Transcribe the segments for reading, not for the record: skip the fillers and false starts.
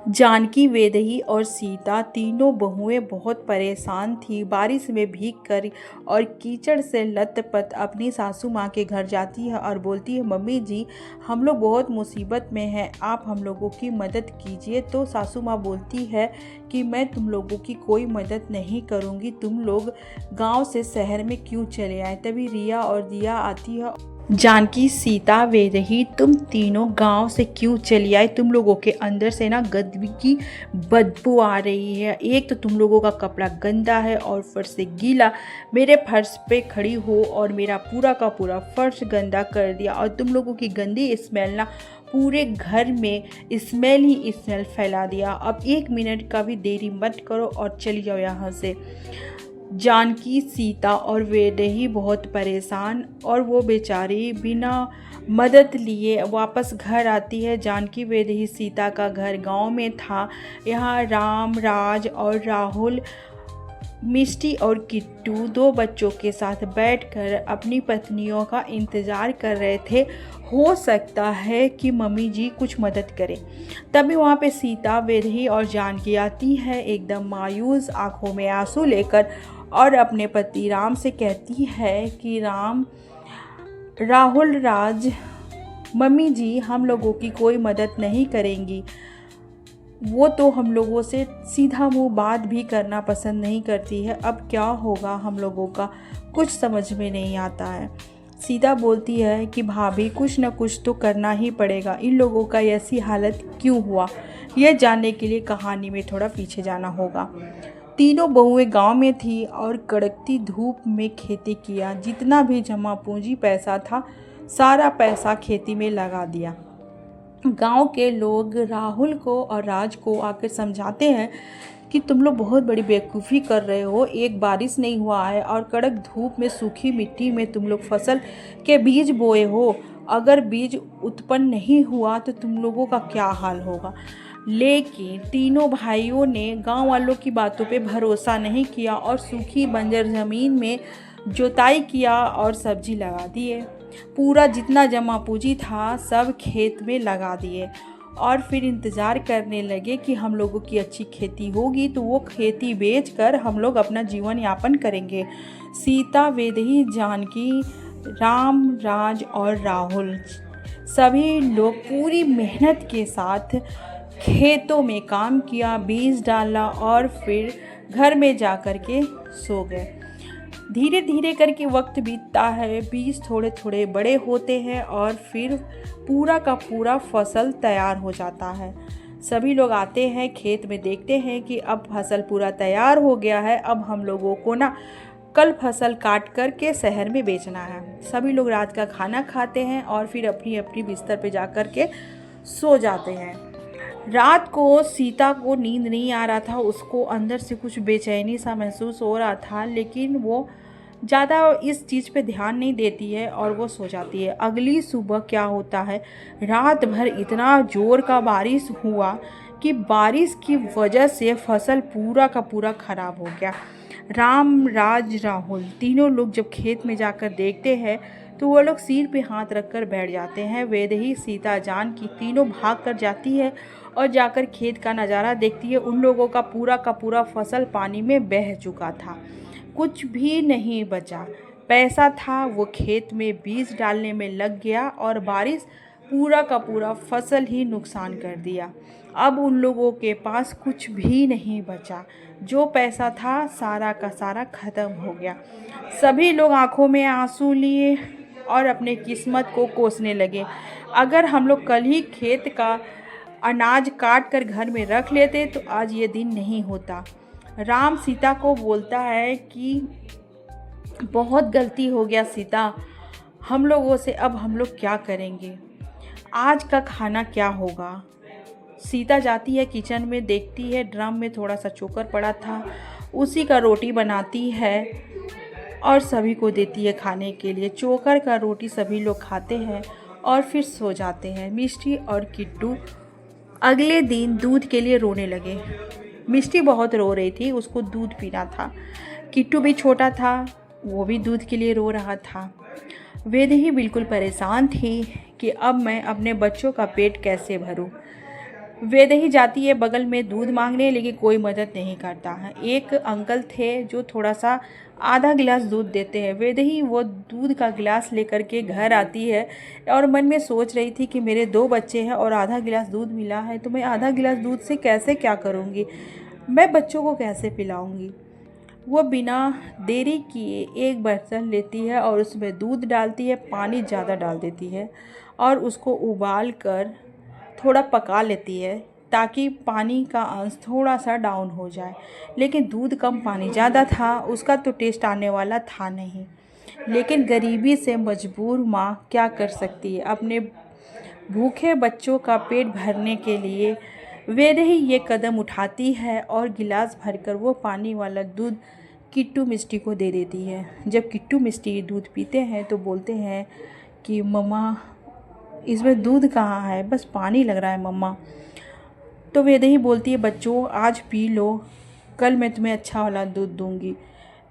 जानकी, वैदेही और सीता तीनों बहुएं बहुत परेशान थीं। बारिश में भीगकर और कीचड़ से लथपथ अपनी सासू माँ के घर जाती है और बोलती है, मम्मी जी हम लोग बहुत मुसीबत में हैं, आप हम लोगों की मदद कीजिए। तो सासू माँ बोलती है कि मैं तुम लोगों की कोई मदद नहीं करूँगी, तुम लोग गांव से शहर में क्यों चले आए। तभी रिया और दिया आती है। जानकी, सीता, वैदेही तुम तीनों गांव से क्यों चली आई? तुम लोगों के अंदर से ना गंदगी की बदबू आ रही है। एक तो तुम लोगों का कपड़ा गंदा है और फर्श से गीला। मेरे फर्श पे खड़ी हो और मेरा पूरा का पूरा फर्श गंदा कर दिया। और तुम लोगों की गंदी स्मेल ना पूरे घर में स्मेल ही स्मेल फैला दिया। अब 1 मिनट का भी देरी मत करो और चली जाओ यहाँ से। जानकी, सीता और वैदेही बहुत परेशान और वो बेचारी बिना मदद लिए वापस घर आती है। जानकी, वैदेही, सीता का घर गांव में था। यहाँ राम, राज और राहुल, मिष्टी और किट्टू 2 बच्चों के साथ बैठकर अपनी पत्नियों का इंतज़ार कर रहे थे। हो सकता है कि मम्मी जी कुछ मदद करें। तभी वहाँ पे सीता, वैदेही और जानकी आती है एकदम मायूस, आंखों में आंसू लेकर, और अपने पति राम से कहती है कि राम, राहुल, राज, मम्मी जी हम लोगों की कोई मदद नहीं करेंगी। वो तो हम लोगों से सीधा मुंह बात भी करना पसंद नहीं करती है। अब क्या होगा हम लोगों का कुछ समझ में नहीं आता है। सीता बोलती है कि भाभी कुछ न कुछ तो करना ही पड़ेगा। इन लोगों का ऐसी हालत क्यों हुआ, यह जानने के लिए कहानी में थोड़ा पीछे जाना होगा। तीनों बहुएं गांव में थी और कड़कती धूप में खेती किया। जितना भी जमा पूंजी पैसा था सारा पैसा खेती में लगा दिया। गांव के लोग राहुल को और राज को आकर समझाते हैं कि तुम लोग बहुत बड़ी बेवकूफ़ी कर रहे हो। एक बारिश नहीं हुआ है और कड़क धूप में सूखी मिट्टी में तुम लोग फसल के बीज बोए हो। अगर बीज उत्पन्न नहीं हुआ तो तुम लोगों का क्या हाल होगा। लेकिन तीनों भाइयों ने गांव वालों की बातों पे भरोसा नहीं किया और सूखी बंजर ज़मीन में जुताई किया और सब्जी लगा दिए। पूरा जितना जमा पूंजी था सब खेत में लगा दिए और फिर इंतज़ार करने लगे कि हम लोगों की अच्छी खेती होगी तो वो खेती बेचकर हम लोग अपना जीवन यापन करेंगे। सीता, वैदेही, जानकी, राम, राज और राहुल सभी लोग पूरी मेहनत के साथ खेतों में काम किया, बीज डाला और फिर घर में जा कर के सो गए। धीरे धीरे करके वक्त बीतता है, बीज थोड़े थोड़े बड़े होते हैं और फिर पूरा का पूरा फसल तैयार हो जाता है। सभी लोग आते हैं खेत में, देखते हैं कि अब फसल पूरा तैयार हो गया है। अब हम लोगों को ना कल फसल काट कर के शहर में बेचना है। सभी लोग रात का खाना खाते हैं और फिर अपनी अपनी बिस्तर पे जा कर के सो जाते हैं। रात को सीता को नींद नहीं आ रहा था, उसको अंदर से कुछ बेचैनी सा महसूस हो रहा था, लेकिन वो ज़्यादा इस चीज़ पे ध्यान नहीं देती है और वो सो जाती है। अगली सुबह क्या होता है, रात भर इतना ज़ोर का बारिश हुआ कि बारिश की वजह से फसल पूरा का पूरा ख़राब हो गया। राम, राज, राहुल तीनों लोग जब खेत में जाकर देखते हैं तो वो लोग सिर पे हाथ रखकर बैठ जाते हैं। वैदेही, सीता, जानकी तीनों भाग कर जाती है और जाकर खेत का नज़ारा देखती है। उन लोगों का पूरा फसल पानी में बह चुका था, कुछ भी नहीं बचा। पैसा था वो खेत में बीज डालने में लग गया और बारिश पूरा का पूरा फसल ही नुकसान कर दिया। अब उन लोगों के पास कुछ भी नहीं बचा, जो पैसा था सारा का सारा ख़त्म हो गया। सभी लोग आंखों में आंसू लिए और अपने किस्मत को कोसने लगे। अगर हम लोग कल ही खेत का अनाज काट कर घर में रख लेते तो आज ये दिन नहीं होता। राम सीता को बोलता है कि बहुत गलती हो गया सीता, हम लोगों से अब हम लोग क्या करेंगे, आज का खाना क्या होगा। सीता जाती है किचन में, देखती है ड्रम में थोड़ा सा चोकर पड़ा था, उसी का रोटी बनाती है और सभी को देती है खाने के लिए। चोकर का रोटी सभी लोग खाते हैं और फिर सो जाते हैं। मिष्टी और किट्टू अगले दिन दूध के लिए रोने लगे। मिष्टी बहुत रो रही थी, उसको दूध पीना था। किट्टू भी छोटा था, वो भी दूध के लिए रो रहा था। वैदेही बिल्कुल परेशान थी कि अब मैं अपने बच्चों का पेट कैसे भरूं। वेदही जाती है बगल में दूध मांगने, लेकिन कोई मदद नहीं करता है। एक अंकल थे जो थोड़ा सा आधा गिलास दूध देते हैं। वेदही वो दूध का गिलास लेकर के घर आती है और मन में सोच रही थी कि मेरे 2 बच्चे हैं और आधा गिलास दूध मिला है, तो मैं आधा गिलास दूध से कैसे क्या करूँगी, मैं बच्चों को कैसे पिलाऊँगी। वो बिना देरी किए एक बर्तन लेती है और उसमें दूध डालती है, पानी ज़्यादा डाल देती है और उसको उबाल कर थोड़ा पका लेती है ताकि पानी का अंश थोड़ा सा डाउन हो जाए। लेकिन दूध कम पानी ज़्यादा था, उसका तो टेस्ट आने वाला था नहीं। लेकिन गरीबी से मजबूर माँ क्या कर सकती है, अपने भूखे बच्चों का पेट भरने के लिए वेदही ये कदम उठाती है और गिलास भरकर वो पानी वाला दूध किट्टू मिष्टी को दे देती है। जब किट्टू मिष्टी दूध पीते हैं तो बोलते हैं कि मम्मा इसमें दूध कहाँ है, बस पानी लग रहा है मम्मा। तो वेदही बोलती है बच्चों आज पी लो, कल मैं तुम्हें अच्छा वाला दूध दूंगी।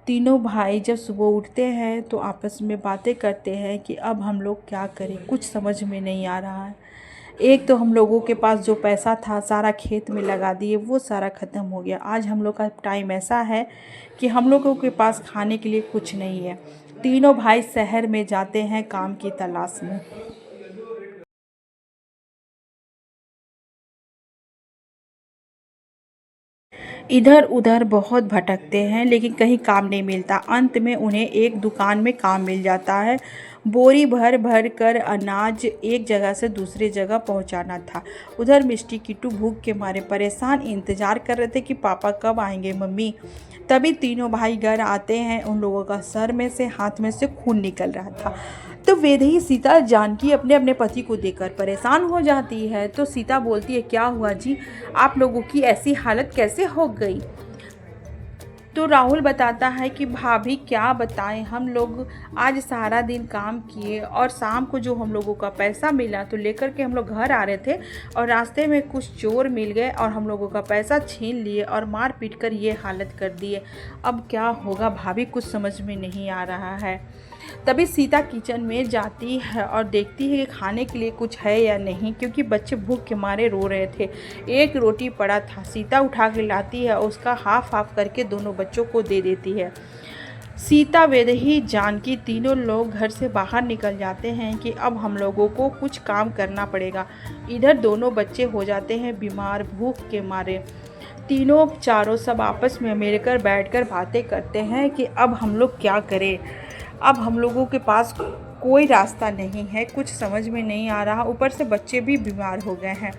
तीनों भाई जब सुबह उठते हैं तो आपस में बातें करते हैं कि अब हम लोग क्या करें, कुछ समझ में नहीं आ रहा है। एक तो हम लोगों के पास जो पैसा था सारा खेत में लगा दिए, वो सारा ख़त्म हो गया। आज हम लोग का टाइम ऐसा है कि हम लोगों के पास खाने के लिए कुछ नहीं है। तीनों भाई शहर में जाते हैं काम की तलाश में। इधर उधर बहुत भटकते हैं लेकिन कहीं काम नहीं मिलता। अंत में उन्हें एक दुकान में काम मिल जाता है। बोरी भर भर कर अनाज एक जगह से दूसरी जगह पहुंचाना था। उधर मिष्टी किट्टू भूख के मारे परेशान इंतज़ार कर रहे थे कि पापा कब आएंगे मम्मी। तभी तीनों भाई घर आते हैं। उन लोगों का सर में से हाथ में से खून निकल रहा था। तो वेदही सीता जानकी अपने अपने पति को देखकर परेशान हो जाती है। तो सीता बोलती है क्या हुआ जी, आप लोगों की ऐसी हालत कैसे हो गई। तो राहुल बताता है कि भाभी क्या बताएं, हम लोग आज सारा दिन काम किए और शाम को जो हम लोगों का पैसा मिला तो लेकर के हम लोग घर आ रहे थे और रास्ते में कुछ चोर मिल गए और हम लोगों का पैसा छीन लिए और मार पीट कर ये हालत कर दिए। अब क्या होगा भाभी, कुछ समझ में नहीं आ रहा है। तभी सीता किचन में जाती है और देखती है कि खाने के लिए कुछ है या नहीं, क्योंकि बच्चे भूख के मारे रो रहे थे। एक रोटी पड़ा था, सीता उठा के लाती है, उसका हाफ हाफ करके दोनों बच्चों को दे देती है। सीता वेदही जानकी तीनों लोग घर से बाहर निकल जाते हैं कि अब हम लोगों को कुछ काम करना पड़ेगा। इधर दोनों बच्चे हो जाते हैं बीमार भूख के मारे। तीनों चारों सब आपस में मिलकर बैठकर बातें करते हैं कि अब हम लोग क्या करें। अब हम लोगों के पास कोई रास्ता नहीं है, कुछ समझ में नहीं आ रहा, ऊपर से बच्चे भी बीमार हो गए हैं।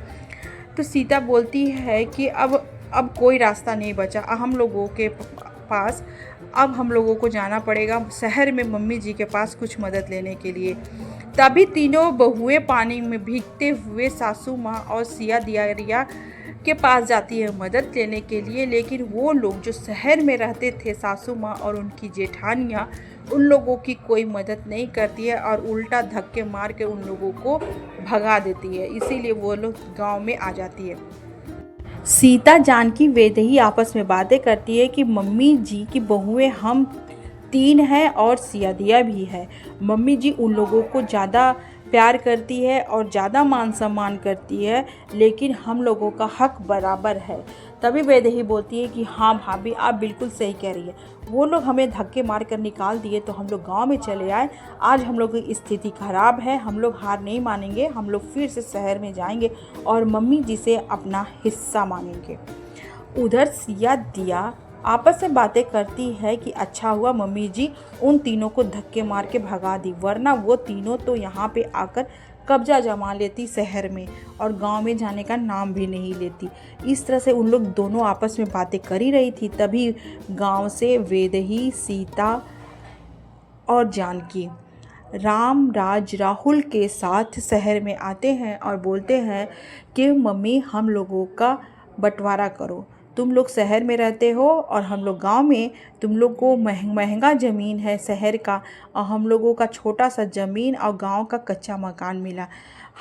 तो सीता बोलती है कि अब कोई रास्ता नहीं बचा हम लोगों के पास। अब हम लोगों को जाना पड़ेगा शहर में मम्मी जी के पास कुछ मदद लेने के लिए। तभी तीनों बहुएं पानी में भीगते हुए सासू माँ और सिया दियारिया के पास जाती है मदद लेने के लिए। लेकिन वो लोग जो शहर में रहते थे, सासू माँ और उनकी जेठानियाँ, उन लोगों की कोई मदद नहीं करती है और उल्टा धक्के मार के उन लोगों को भगा देती है। इसीलिए वो लोग गांव में आ जाती है। सीता जानकी वेदही आपस में बातें करती है कि मम्मी जी की बहुएं हम 3 हैं और सिया दिया भी है। मम्मी जी उन लोगों को ज़्यादा प्यार करती है और ज़्यादा मान सम्मान करती है, लेकिन हम लोगों का हक बराबर है। तभी वेदही बोलती है कि हाँ भाभी आप बिल्कुल सही कह रही है, वो लोग हमें धक्के मार कर निकाल दिए तो हम लोग गांव में चले आए। आज हम लोग की स्थिति खराब है, हम लोग हार नहीं मानेंगे, हम लोग फिर से शहर में जाएंगे और मम्मी जी से अपना हिस्सा मांगेंगे। उधर सिया दिया आपस में बातें करती है कि अच्छा हुआ मम्मी जी उन तीनों को धक्के मार के भगा दी, वरना वो तीनों तो यहाँ पे आकर कब्जा जमा लेती शहर में और गांव में जाने का नाम भी नहीं लेती। इस तरह से उन लोग दोनों आपस में बातें कर ही रही थी। तभी गांव से वेदही, सीता और जानकी राम राज राहुल के साथ शहर में आते हैं और बोलते हैं कि मम्मी हम लोगों का बंटवारा करो, तुम लोग शहर में रहते हो और हम लोग गांव में, तुम लोग को महंगा ज़मीन है शहर का और हम लोगों का छोटा सा ज़मीन और गांव का कच्चा मकान मिला,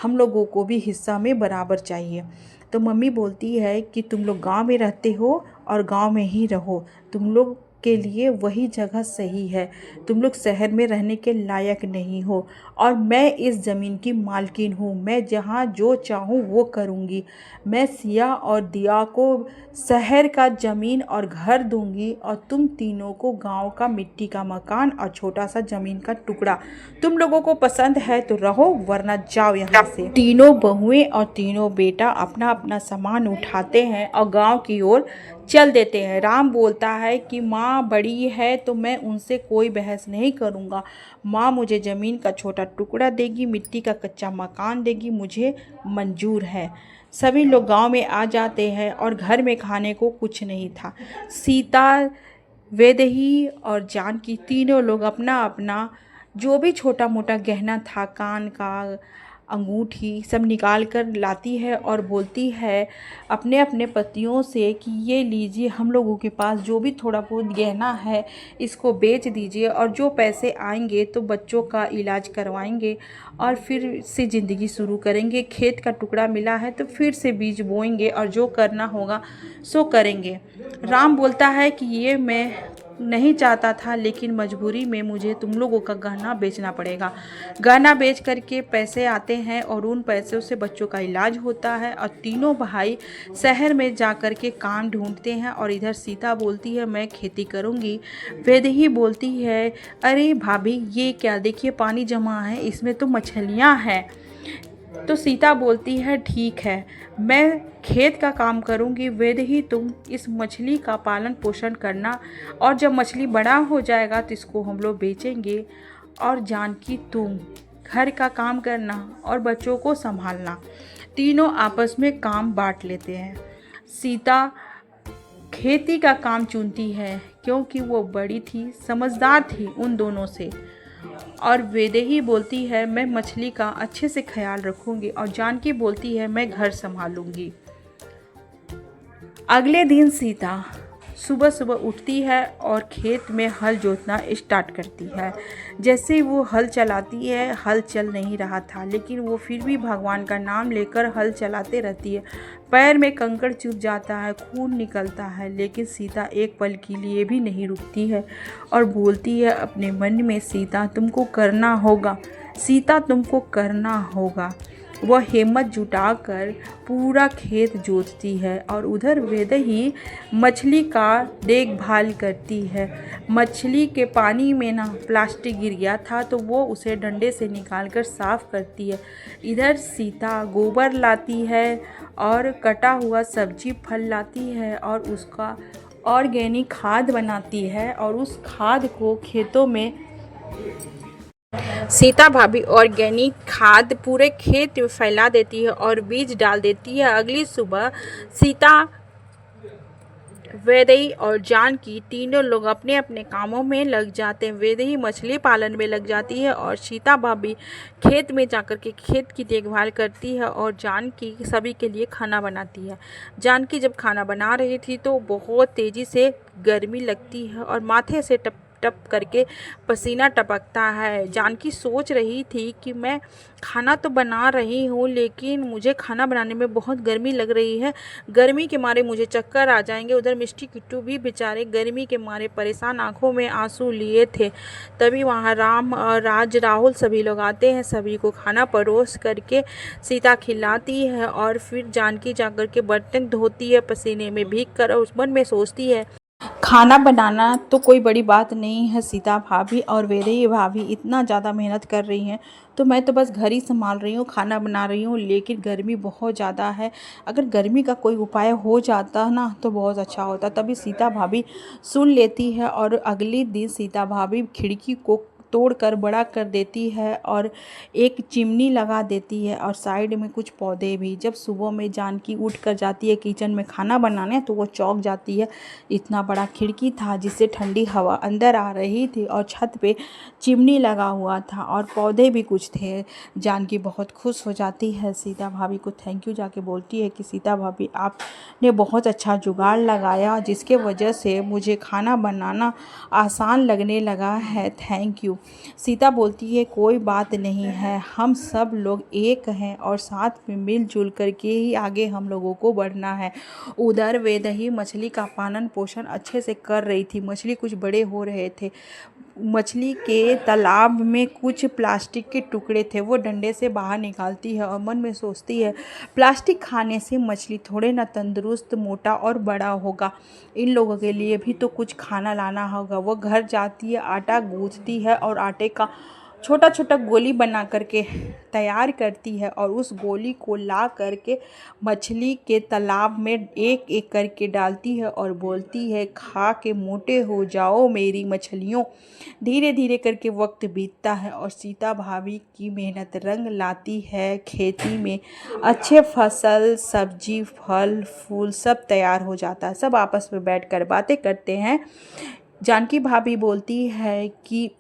हम लोगों को भी हिस्सा में बराबर चाहिए। तो मम्मी बोलती है कि तुम लोग गांव में रहते हो और गांव में ही रहो, तुम लोग के लिए वही जगह सही है। तुम लोग शहर में रहने के लायक नहीं हो और मैं इस ज़मीन की मालकिन हूँ। मैं जहाँ जो चाहूँ वो करूँगी। मैं सिया और दिया को शहर का ज़मीन और घर दूँगी और तुम तीनों को गांव का मिट्टी का मकान और छोटा सा ज़मीन का टुकड़ा। तुम लोगों को पसंद है तो रहो, वरना जाओ यहाँ से। तीनों बहुएं और तीनों बेटा अपना अपना सामान उठाते हैं और गांव की ओर चल देते हैं। राम बोलता है कि माँ बड़ी है तो मैं उनसे कोई बहस नहीं करूँगा। माँ मुझे ज़मीन का छोटा टुकड़ा देगी, मिट्टी का कच्चा मकान देगी, मुझे मंजूर है। सभी लोग गांव में आ जाते हैं और घर में खाने को कुछ नहीं था। सीता, वैदेही और जानकी तीनों लोग अपना अपना जो भी छोटा मोटा गहना था, कान का, अंगूठी, सब निकाल कर लाती है और बोलती है अपने अपने पतियों से कि ये लीजिए, हम लोगों के पास जो भी थोड़ा बहुत गहना है इसको बेच दीजिए और जो पैसे आएंगे तो बच्चों का इलाज करवाएंगे और फिर से ज़िंदगी शुरू करेंगे। खेत का टुकड़ा मिला है तो फिर से बीज बोएंगे और जो करना होगा सो करेंगे। राम बोलता है कि ये मैं नहीं चाहता था, लेकिन मजबूरी में मुझे तुम लोगों का गहना बेचना पड़ेगा। गहना बेच करके पैसे आते हैं और उन पैसों से बच्चों का इलाज होता है और तीनों भाई शहर में जा कर के काम ढूंढते हैं। और इधर सीता बोलती है मैं खेती करूंगी। वैदेही बोलती है अरे भाभी ये क्या, देखिए पानी जमा है, इसमें तो मछलियाँ हैं। तो सीता बोलती है ठीक है, मैं खेत का काम करूंगी, वैदेही तुम इस मछली का पालन पोषण करना और जब मछली बड़ा हो जाएगा तो इसको हम लोग बेचेंगे। और जानकी तुम घर का काम करना और बच्चों को संभालना। तीनों आपस में काम बांट लेते हैं। सीता खेती का काम चुनती है क्योंकि वो बड़ी थी, समझदार थी उन दोनों से। और वैदेही बोलती है मैं मछली का अच्छे से ख्याल रखूंगी और जानकी बोलती है मैं घर संभालूंगी। अगले दिन सीता सुबह सुबह उठती है और खेत में हल जोतना स्टार्ट करती है। जैसे ही वो हल चलाती है, हल चल नहीं रहा था लेकिन वो फिर भी भगवान का नाम लेकर हल चलाते रहती है। पैर में कंकड़ चुभ जाता है, खून निकलता है, लेकिन सीता एक पल के लिए भी नहीं रुकती है और बोलती है अपने मन में सीता तुमको करना होगा, सीता तुमको करना होगा। वह हिम्मत जुटाकर पूरा खेत जोतती है और उधर वैदेही मछली का देखभाल करती है। मछली के पानी में ना प्लास्टिक गिर गया था तो वो उसे डंडे से निकालकर साफ करती है। इधर सीता गोबर लाती है और कटा हुआ सब्जी फल लाती है और उसका ऑर्गेनिक खाद बनाती है और उस खाद को खेतों में सीता भाभी ऑर्गेनिक खाद पूरे खेत में फैला देती है और बीज डाल देती है। अगली सुबह सीता, वैदेही और जानकी तीनों लोग अपने अपने कामों में लग जाते हैं। वैदेही मछली पालन में लग जाती है और सीता भाभी खेत में जाकर के खेत की देखभाल करती है और जानकी सभी के लिए खाना बनाती है। जानकी जब खाना बना रही थी तो बहुत तेज़ी से गर्मी लगती है और माथे से टप टप करके पसीना टपकता है। जानकी सोच रही थी कि मैं खाना तो बना रही हूँ लेकिन मुझे खाना बनाने में बहुत गर्मी लग रही है, गर्मी के मारे मुझे चक्कर आ जाएंगे। उधर मिष्टी किट्टू भी बेचारे गर्मी के मारे परेशान, आंखों में आंसू लिए थे। तभी वहाँ राम और राज, राहुल सभी लोग आते हैं। सभी को खाना परोस करके सीता खिलाती है और फिर जानकी जाकर के बर्तन धोती है पसीने में भीग कर और उस मन में सोचती है खाना बनाना तो कोई बड़ी बात नहीं है। सीता भाभी और वैदेही भाभी इतना ज़्यादा मेहनत कर रही हैं तो मैं तो बस घर ही संभाल रही हूँ, खाना बना रही हूँ, लेकिन गर्मी बहुत ज़्यादा है। अगर गर्मी का कोई उपाय हो जाता ना तो बहुत अच्छा होता। तभी सीता भाभी सुन लेती है और अगले दिन सीता भाभी खिड़की को तोड़कर बड़ा कर देती है और एक चिमनी लगा देती है और साइड में कुछ पौधे भी। जब सुबह में जानकी उठ कर जाती है किचन में खाना बनाने तो वो चौंक जाती है। इतना बड़ा खिड़की था जिससे ठंडी हवा अंदर आ रही थी और छत पे चिमनी लगा हुआ था और पौधे भी कुछ थे। जानकी बहुत खुश हो जाती है, सीता भाभी को थैंक यू जाके बोलती है कि सीता भाभी आपने बहुत अच्छा जुगाड़ लगाया जिसके वजह से मुझे खाना बनाना आसान लगने लगा है, थैंक यू। सीता बोलती है कोई बात नहीं है, हम सब लोग एक हैं और साथ में मिलजुल करके ही आगे हम लोगों को बढ़ना है। उधर वैदेही मछली का पालन पोषण अच्छे से कर रही थी। मछली कुछ बड़े हो रहे थे। मछली के तालाब में कुछ प्लास्टिक के टुकड़े थे, वो डंडे से बाहर निकालती है और मन में सोचती है प्लास्टिक खाने से मछली थोड़े ना तंदुरुस्त, मोटा और बड़ा होगा, इन लोगों के लिए भी तो कुछ खाना लाना होगा। वो घर जाती है, आटा गूंथती है और आटे का छोटा छोटा गोली बना करके तैयार करती है और उस गोली को ला करके मछली के तालाब में एक एक करके डालती है और बोलती है खा के मोटे हो जाओ मेरी मछलियों। धीरे धीरे करके वक्त बीतता है और सीता भाभी की मेहनत रंग लाती है। खेती में अच्छे फसल, सब्जी, फल फूल सब तैयार हो जाता है। सब आपस में बैठकर बातें करते हैं। जानकी भाभी बोलती है कि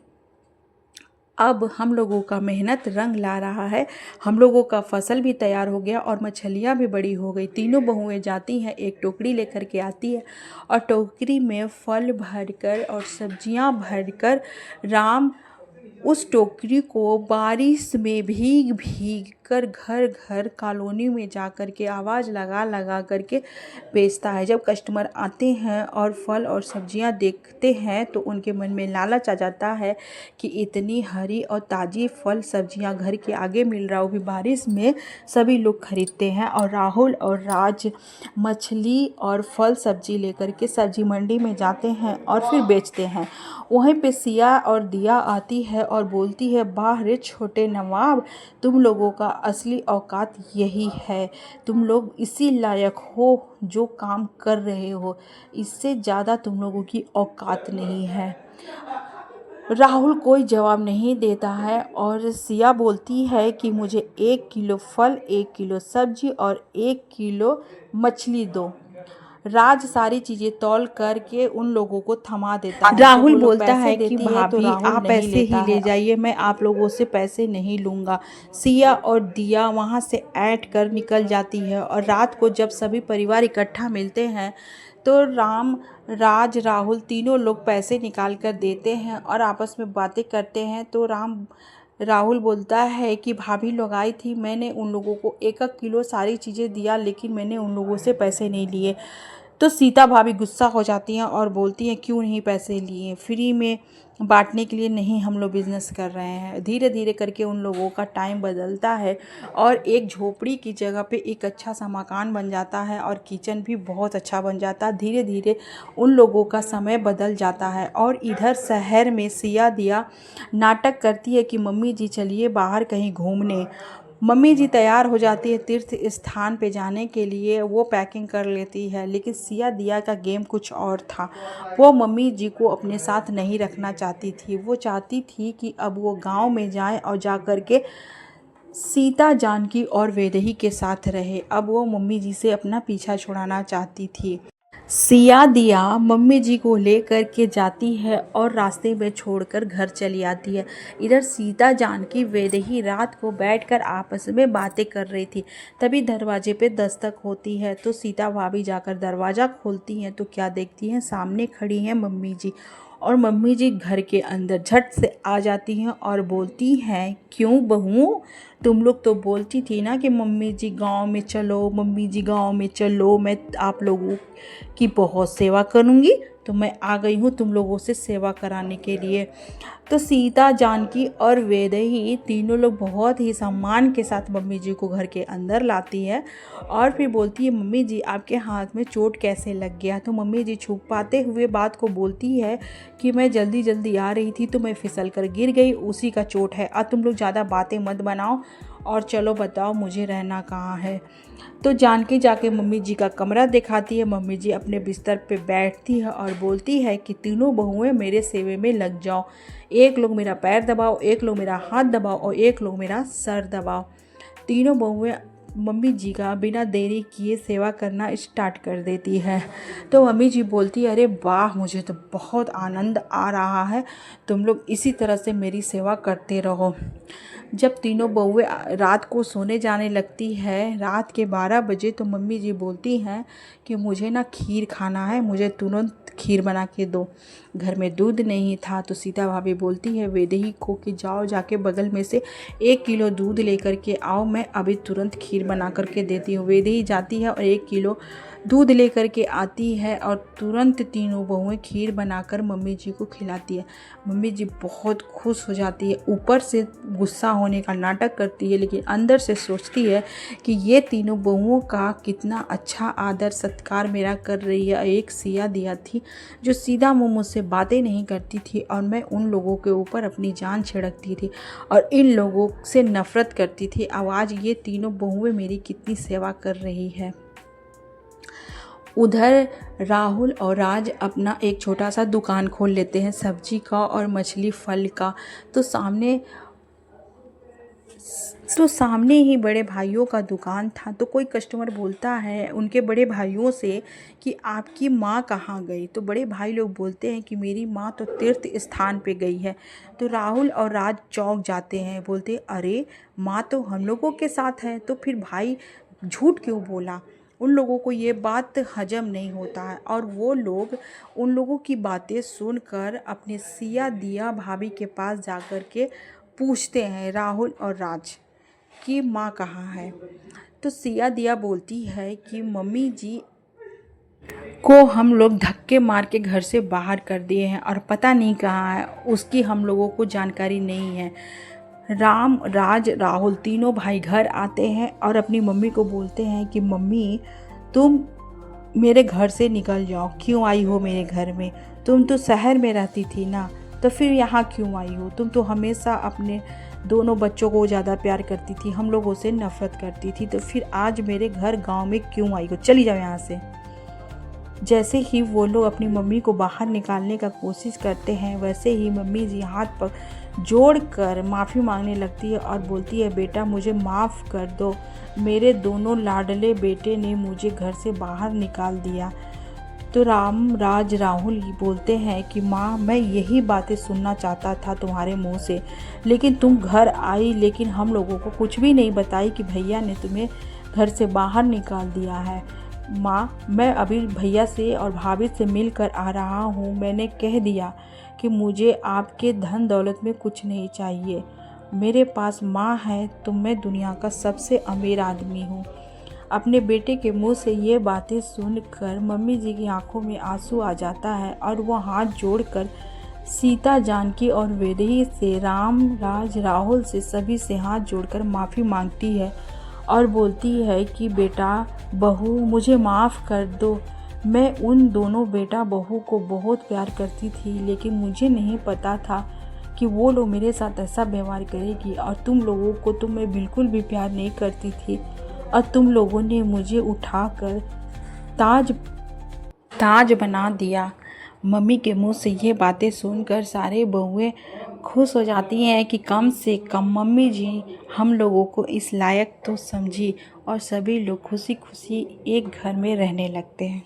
अब हम लोगों का मेहनत रंग ला रहा है, हम लोगों का फसल भी तैयार हो गया और मछलियाँ भी बड़ी हो गई। तीनों बहुएं जाती हैं, एक टोकरी लेकर के आती है और टोकरी में फल भरकर और सब्जियां भरकर राम उस टोकरी को बारिश में भीग भीग कर घर घर कॉलोनी में जा कर के आवाज़ लगा लगा करके बेचता है। जब कस्टमर आते हैं और फल और सब्जियां देखते हैं तो उनके मन में लालच आ जाता है कि इतनी हरी और ताज़ी फल सब्जियां घर के आगे मिल रहा हो भी बारिश में, सभी लोग खरीदते हैं। और राहुल और राज मछली और फल सब्जी लेकर के सब्जी मंडी में जाते हैं और फिर बेचते हैं। वहीं पे सिया और दिया आती है और बोलती है वाह रे छोटे नवाब, तुम लोगों का असली औकात यही है, तुम लोग इसी लायक हो जो काम कर रहे हो, इससे ज़्यादा तुम लोगों की औकात नहीं है। राहुल कोई जवाब नहीं देता है और सिया बोलती है कि मुझे 1 किलो फल, 1 किलो सब्जी और 1 किलो मछली दो। राज सारी चीजें तौल करके उन लोगों को थमा देता है। राहुल बोलता है कि भाभी आप ऐसे ही ले जाइए, मैं आप लोगों से पैसे नहीं लूँगा। सिया और दिया वहाँ से ऐंठ कर निकल जाती है और रात को जब सभी परिवार इकट्ठा मिलते हैं तो राज राहुल तीनों लोग पैसे निकाल कर देते हैं और आपस में बातें करते हैं। तो राहुल बोलता है कि भाभी लोग आई थी, मैंने उन लोगों को 1-1 किलो सारी चीज़ें दिया, लेकिन मैंने उन लोगों से पैसे नहीं लिए। तो सीता भाभी गुस्सा हो जाती हैं और बोलती हैं क्यों नहीं पैसे लिए, फ्री में बांटने के लिए नहीं हम लोग बिज़नेस कर रहे हैं। धीरे धीरे करके उन लोगों का टाइम बदलता है और एक झोपड़ी की जगह पे एक अच्छा सा मकान बन जाता है और किचन भी बहुत अच्छा बन जाता है। धीरे धीरे उन लोगों का समय बदल जाता है और इधर शहर में सिया दिया नाटक करती है कि मम्मी जी चलिए बाहर कहीं घूमने। मम्मी जी तैयार हो जाती है तीर्थ स्थान पे जाने के लिए, वो पैकिंग कर लेती है, लेकिन सिया दिया का गेम कुछ और था। वो मम्मी जी को अपने साथ नहीं रखना चाहती थी। वो चाहती थी कि अब वो गांव में जाए और जा कर के सीता, जानकी और वैदेही के साथ रहे। अब वो मम्मी जी से अपना पीछा छुड़ाना चाहती थी। सिया दिया मम्मी जी को लेकर के जाती है और रास्ते में छोड़कर घर चली आती है। इधर सीता, जानकी, वैदेही रात को बैठकर आपस में बातें कर रही थी। तभी दरवाजे पे दस्तक होती है तो सीता भाभी जाकर दरवाज़ा खोलती हैं तो क्या देखती हैं, सामने खड़ी हैं मम्मी जी। और मम्मी जी घर के अंदर झट से आ जाती हैं और बोलती हैं क्यों बहू, तुम लोग तो बोलती थी ना कि मम्मी जी गांव में चलो, मम्मी जी गांव में चलो, मैं आप लोगों की बहुत सेवा करूंगी, तो मैं आ गई हूँ तुम लोगों से सेवा कराने के लिए। तो सीता, जानकी और वैदेही तीनों लोग बहुत ही सम्मान के साथ मम्मी जी को घर के अंदर लाती है और फिर बोलती है मम्मी जी आपके हाथ में चोट कैसे लग गया। तो मम्मी जी छुपाते हुए बात को बोलती है कि मैं जल्दी जल्दी आ रही थी तो मैं फिसल कर गिर गई, उसी का चोट है। अब तुम लोग ज़्यादा बातें मत बनाओ और चलो बताओ मुझे रहना कहाँ है। तो जानकी जाके मम्मी जी का कमरा दिखाती है। मम्मी जी अपने बिस्तर पे बैठती है और बोलती है कि तीनों बहुएं मेरे सेवे में लग जाओ, एक लोग मेरा पैर दबाओ, एक लोग मेरा हाथ दबाओ और एक लोग मेरा सर दबाओ। तीनों बहुएं मम्मी जी का बिना देरी किए सेवा करना स्टार्ट कर देती है। तो मम्मी जी बोलती है अरे वाह, मुझे तो बहुत आनंद आ रहा है, तुम लोग इसी तरह से मेरी सेवा करते रहो। जब तीनों बहुएं रात को सोने जाने लगती है, रात के 12 बजे, तो मम्मी जी बोलती हैं कि मुझे ना खीर खाना है, मुझे तुरंत खीर बना के दो। घर में दूध नहीं था तो सीता भाभी बोलती है वैदेही को कि जाओ जाके बगल में से 1 किलो दूध लेकर के आओ, मैं अभी तुरंत खीर बना करके देती हूँ। वैदेही जाती है और 1 किलो दूध लेकर के आती है और तुरंत तीनों बहुएं खीर बनाकर मम्मी जी को खिलाती है। मम्मी जी बहुत खुश हो जाती है, ऊपर से गुस्सा होने का नाटक करती है, लेकिन अंदर से सोचती है कि ये तीनों बहुओं का कितना अच्छा आदर सत्कार मेरा कर रही है। एक सिया दिया थी जो सीधा मुँह मुझसे बातें नहीं करती थी और मैं उन लोगों के ऊपर अपनी जान छिड़कती थी और इन लोगों से नफ़रत करती थी। अब आज ये तीनों बहुएं मेरी कितनी सेवा कर रही है। उधर राहुल और राज अपना एक छोटा सा दुकान खोल लेते हैं, सब्जी का और मछली फल का। तो सामने ही बड़े भाइयों का दुकान था। तो कोई कस्टमर बोलता है उनके बड़े भाइयों से कि आपकी माँ कहाँ गई। तो बड़े भाई लोग बोलते हैं कि मेरी माँ तो तीर्थ स्थान पे गई है। तो राहुल और राज चौंक जाते हैं, बोलते अरे माँ तो हम लोगों के साथ है, तो फिर भाई झूठ क्यों बोला। उन लोगों को ये बात हजम नहीं होता है और वो लोग उन लोगों की बातें सुनकर अपने सिया दिया भाभी के पास जाकर के पूछते हैं राहुल और राज कि माँ कहाँ है। तो सिया दिया बोलती है कि मम्मी जी को हम लोग धक्के मार के घर से बाहर कर दिए हैं और पता नहीं कहाँ है, उसकी हम लोगों को जानकारी नहीं है। राम, राज, राहुल तीनों भाई घर आते हैं और अपनी मम्मी को बोलते हैं कि मम्मी तुम मेरे घर से निकल जाओ, क्यों आई हो मेरे घर में, तुम तो शहर में रहती थी ना, तो फिर यहाँ क्यों आई हो, तुम तो हमेशा अपने दोनों बच्चों को ज़्यादा प्यार करती थी, हम लोगों से नफ़रत करती थी, तो फिर आज मेरे घर गांव में क्यों आई हो, चली जाओ यहाँ से। जैसे ही वो लोग अपनी मम्मी को बाहर निकालने का कोशिश करते हैं, वैसे ही मम्मी जी हाथ पर जोड़कर माफ़ी मांगने लगती है और बोलती है बेटा मुझे माफ़ कर दो, मेरे दोनों लाडले बेटे ने मुझे घर से बाहर निकाल दिया। तो राम, राज, राहुल ही बोलते हैं कि माँ मैं यही बातें सुनना चाहता था तुम्हारे मुंह से, लेकिन तुम घर आई लेकिन हम लोगों को कुछ भी नहीं बताई कि भैया ने तुम्हें घर से बाहर निकाल दिया है। माँ मैं अभी भैया से और भाभी से मिल कर आ रहा हूँ, मैंने कह दिया कि मुझे आपके धन दौलत में कुछ नहीं चाहिए, मेरे पास माँ है तो मैं दुनिया का सबसे अमीर आदमी हूँ। अपने बेटे के मुंह से ये बातें सुनकर मम्मी जी की आंखों में आंसू आ जाता है और वो हाथ जोड़कर सीता, जानकी और वैदेही से, राम, राज, राहुल से, सभी से हाथ जोड़कर माफ़ी मांगती है और बोलती है कि बेटा बहू मुझे माफ़ कर दो, मैं उन दोनों बेटा बहू को बहुत प्यार करती थी, लेकिन मुझे नहीं पता था कि वो लोग मेरे साथ ऐसा व्यवहार करेगी और तुम लोगों को तो मैं बिल्कुल भी प्यार नहीं करती थी और तुम लोगों ने मुझे उठाकर ताज बना दिया। मम्मी के मुंह से ये बातें सुनकर सारे बहुएं खुश हो जाती हैं कि कम से कम मम्मी जी हम लोगों को इस लायक तो समझी और सभी लोग खुशी खुशी एक घर में रहने लगते हैं।